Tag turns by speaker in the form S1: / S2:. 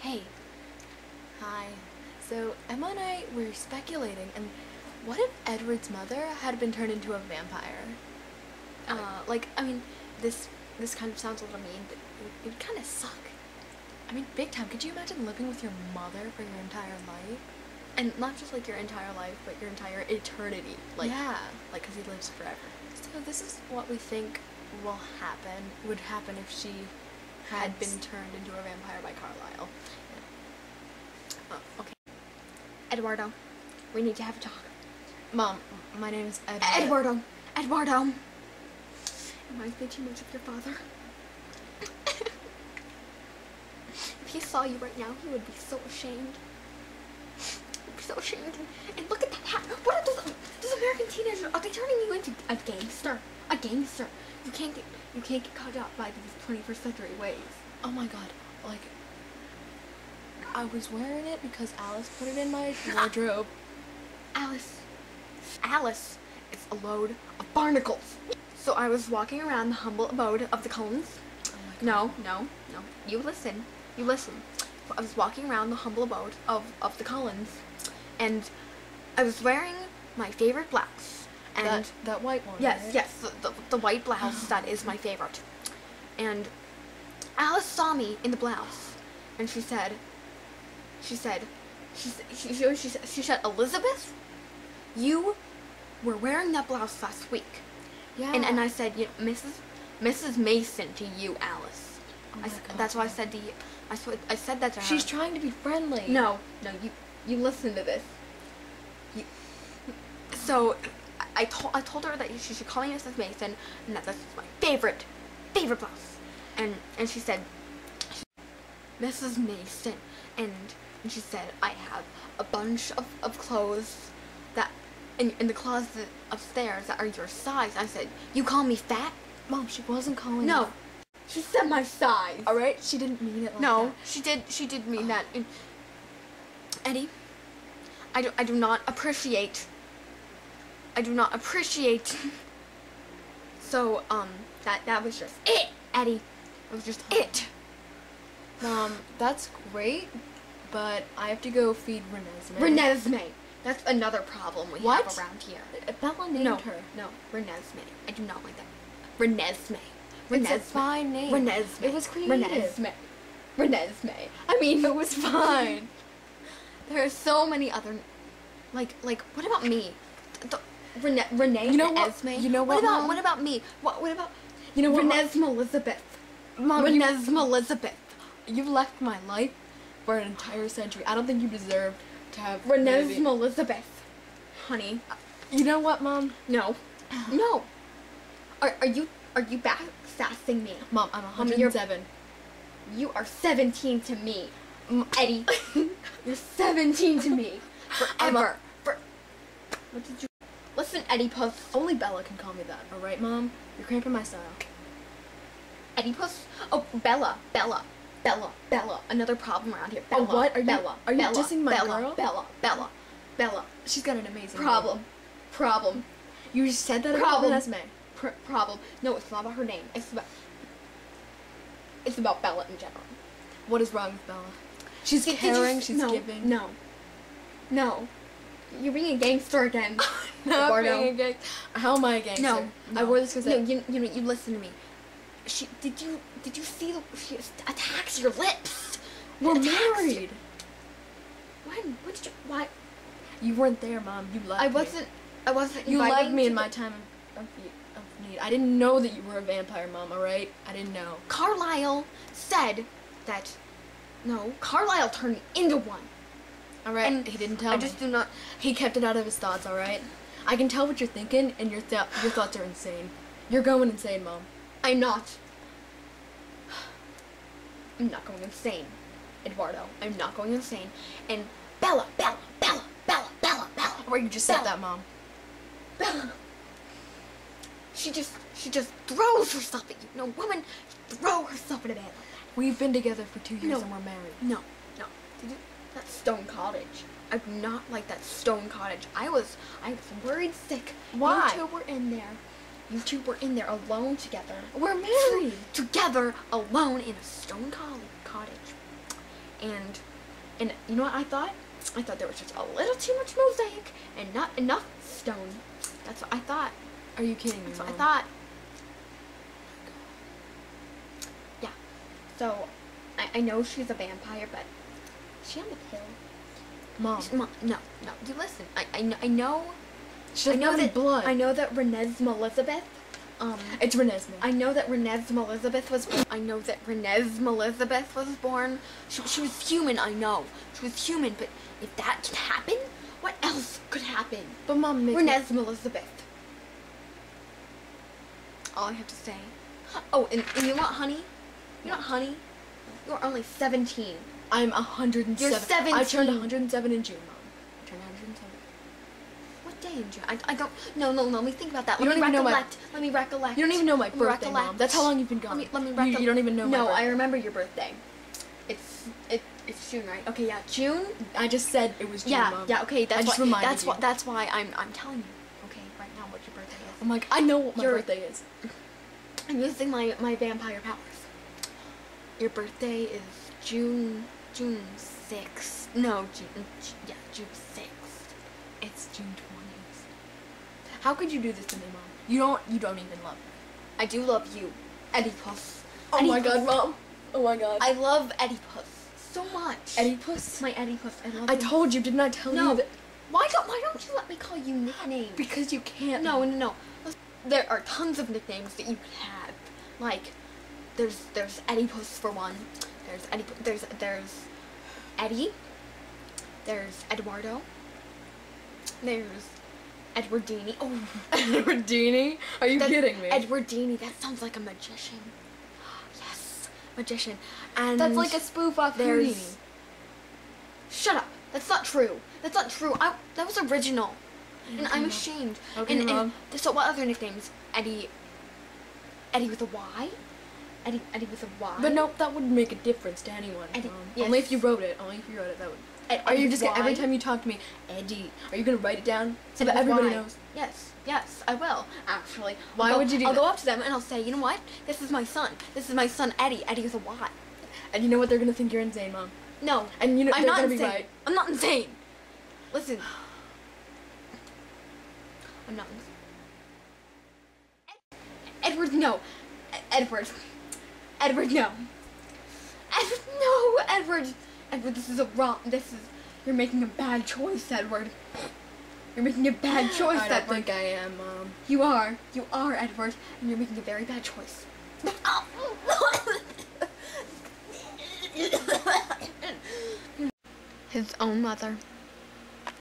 S1: Hey.
S2: Hi. So, Emma and I were speculating, and what if Edward's mother had been turned into a vampire? I mean, this kind of sounds a little mean, but it would kind of suck. I mean, big time. Could you imagine living with your mother for your entire life? And not just, like, your entire life, but your entire eternity. Like, yeah. Like, because he lives forever. So this is what we think would happen if she had been turned into a vampire by Carlisle. Yeah. Okay.
S1: Eduardo, we need to have a talk.
S2: Mom, my name is Eduardo.
S1: Eduardo! Reminds me too much of your father. If he saw you right now, he would be so ashamed. He'd be so ashamed. And look at that hat. What are those American teenagers? Are they turning you into a gangster? A gangster. You can't get caught up by these 21st century ways.
S2: Oh my god, like, I was wearing it because Alice put it in my wardrobe.
S1: Alice is a load of barnacles. So I was walking around the humble abode of the Cullens.
S2: Oh my god.
S1: No. You listen. I was walking around the humble abode of the Cullens, and I was wearing my favorite blouse. And
S2: that white one.
S1: Yes,
S2: right?
S1: yes, the white blouse that is my favorite. And Alice saw me in the blouse, and she said, Elizabeth, you were wearing that blouse last week.
S2: Yeah.
S1: And I said, Mrs. Masen to you, Alice.
S2: Oh my god.
S1: That's what I said to you. I said that to her.
S2: She's trying to be friendly.
S1: No, you listen to this. So I told her that she should call me Mrs. Masen, and that this was my favorite blouse. And she said, Mrs. Masen, and she said, I have a bunch of clothes that in the closet upstairs that are your size. I said, you call me fat?
S2: Mom, she wasn't calling
S1: No.
S2: you.
S1: She said my size.
S2: Alright? She didn't mean it like
S1: No,
S2: that.
S1: she did mean that. And Eddie, I do not appreciate. So, that was just it, Eddie. It was just it.
S2: Mom, that's great, but I have to go feed Renesmee.
S1: Renesmee. That's another problem we have around here.
S2: Bella named her.
S1: No, Renesmee. I do not like that. Renesmee.
S2: It's a fine name.
S1: Renesmee.
S2: It was creative.
S1: Renesmee. I mean,
S2: it was fine.
S1: There are so many other, like, what about me? Renee.
S2: You know what?
S1: Esme.
S2: You know what, Mom?
S1: What about me? What about?
S2: You know what?
S1: Renesmee Elizabeth.
S2: Mom,
S1: Renesmee Elizabeth.
S2: You've left my life for an entire century. I don't think you deserve to have
S1: Renesmee Elizabeth. Honey.
S2: You know what, Mom?
S1: No. No. Are you back sassing me?
S2: Mom, I'm 107.
S1: You are 17 to me. Eddie. You're 17 to me. Forever. What did you... Listen, Eddiepuss.
S2: Only Bella can call me that, alright, Mom? You're cramping my style.
S1: Eddiepuss? Oh, Bella. Another problem around here. Bella.
S2: Oh, what? Are you
S1: Bella.
S2: dissing my girl?
S1: Bella.
S2: She's got an amazing
S1: Problem.
S2: You just said that
S1: Problem.
S2: about Esme.
S1: Problem. No, it's not about her name. It's about Bella in general.
S2: What is wrong with Bella? She's caring, she's giving.
S1: No. You're being a gangster again.
S2: Not being a gangster. How am I a gangster?
S1: No.
S2: I wore this because
S1: you listen to me. Did you see she attacks your lips?
S2: We're married.
S1: When? What did you? Why?
S2: You weren't there, Mom. You left me.
S1: I wasn't.
S2: You left me in my time of need. I didn't know that you were a vampire, Mom. All right? I didn't know.
S1: Carlisle said that. No, Carlisle turned me into one.
S2: All right. And he didn't tell me.
S1: I just do not.
S2: He kept it out of his thoughts. All right. I can tell what you're thinking, and your thoughts are insane. You're going insane, Mom.
S1: I'm not. I'm not going insane, Eduardo. I'm not going insane. And Bella.
S2: Or you just said that, Mom.
S1: Bella. She just throws herself at you. No woman throw herself at a man like that.
S2: We've been together for 2 years and we're married.
S1: No. That's Stone Cottage. I do not like that Stone Cottage. I was worried sick.
S2: Why?
S1: You two were in there. You two were in there alone together.
S2: We're married.
S1: Together, alone in a stone cottage. and you know what I thought? I thought there was just a little too much mosaic and not enough stone. That's what I thought.
S2: Are you kidding me,
S1: That's
S2: Mom?
S1: what I thought. Yeah. So, I know she's a vampire, but is she on the pill?
S2: Mom.
S1: No. You listen. I know.
S2: She doesn't have any blood.
S1: I know that Renesmee Elizabeth.
S2: It's Renesmee.
S1: I know that Renesmee Elizabeth was born. I know that Renesmee Elizabeth was born. She was human, I know. She was human, but if that can happen, what else could happen?
S2: But Mom,
S1: Renesmee Elizabeth. All I have to say. Oh, and you know what, honey? You know what, honey? You're only 17.
S2: I'm 107.
S1: You're 17.
S2: I turned 107 in June, Mom. I turned 107.
S1: What day in June? I don't. No. Let me think about that.
S2: You don't even know my.
S1: Let me recollect.
S2: You don't even know my birthday,
S1: recollect.
S2: Mom. That's how long you've been gone.
S1: Let me recollect.
S2: You don't even know my birthday.
S1: No, I remember your birthday. It's June, right? Okay, yeah, June.
S2: I just said it was June, Mom.
S1: Yeah, okay.
S2: I just reminded you.
S1: That's why I'm telling you. Okay, right now what your birthday is.
S2: I'm like, I know what my birthday is.
S1: I'm using my vampire powers. Your birthday is June 6th. No, June 6th.
S2: It's June 20th. How could you do this to me, Mom? You don't even love me.
S1: I do love you, Eddiepuss.
S2: Oh my God, Mom. Oh my God.
S1: I love Eddiepuss so much.
S2: Eddiepuss?
S1: My Eddiepuss. I love
S2: I
S1: him.
S2: told you, didn't I tell you that?
S1: Why don't you let me call you nicknames?
S2: Because you can't.
S1: No. There are tons of nicknames that you could have. Like, there's Eddiepuss for one. There's Eddie. There's Eduardo. There's Edwardini. Oh,
S2: Edwardini? Are you kidding me?
S1: Edwardini. That sounds like a magician. Yes, magician. And
S2: that's like a spoof off Houdini.
S1: Shut up. That's not true. That was original. And I'm ashamed.
S2: Okay, Mom.
S1: So what other nicknames? Eddie with a Y? Eddie with a Y?
S2: But no, that wouldn't make a difference to anyone.
S1: Eddie,
S2: Mom.
S1: yes.
S2: Only if you wrote it, that would. Are you just gonna, every time you talk to me, Eddie, are you gonna write it down so that everybody knows?
S1: Yes, I will, actually.
S2: Why would you do that?
S1: I'll go up to them and I'll say, you know what? This is my son. This is my son, Eddie. Eddie with a Y.
S2: And you know what? They're gonna think you're insane, Mom.
S1: No.
S2: And you know,
S1: I'm
S2: they're
S1: not
S2: gonna
S1: insane.
S2: be right.
S1: I'm not insane. Listen. I'm not insane. Edward, no. Edward, no. Edward, this is you're making a bad choice, Edward. You're making a bad choice, Edward.
S2: I don't think I am, Mom.
S1: You are, Edward, and you're making a very bad choice. His own mother.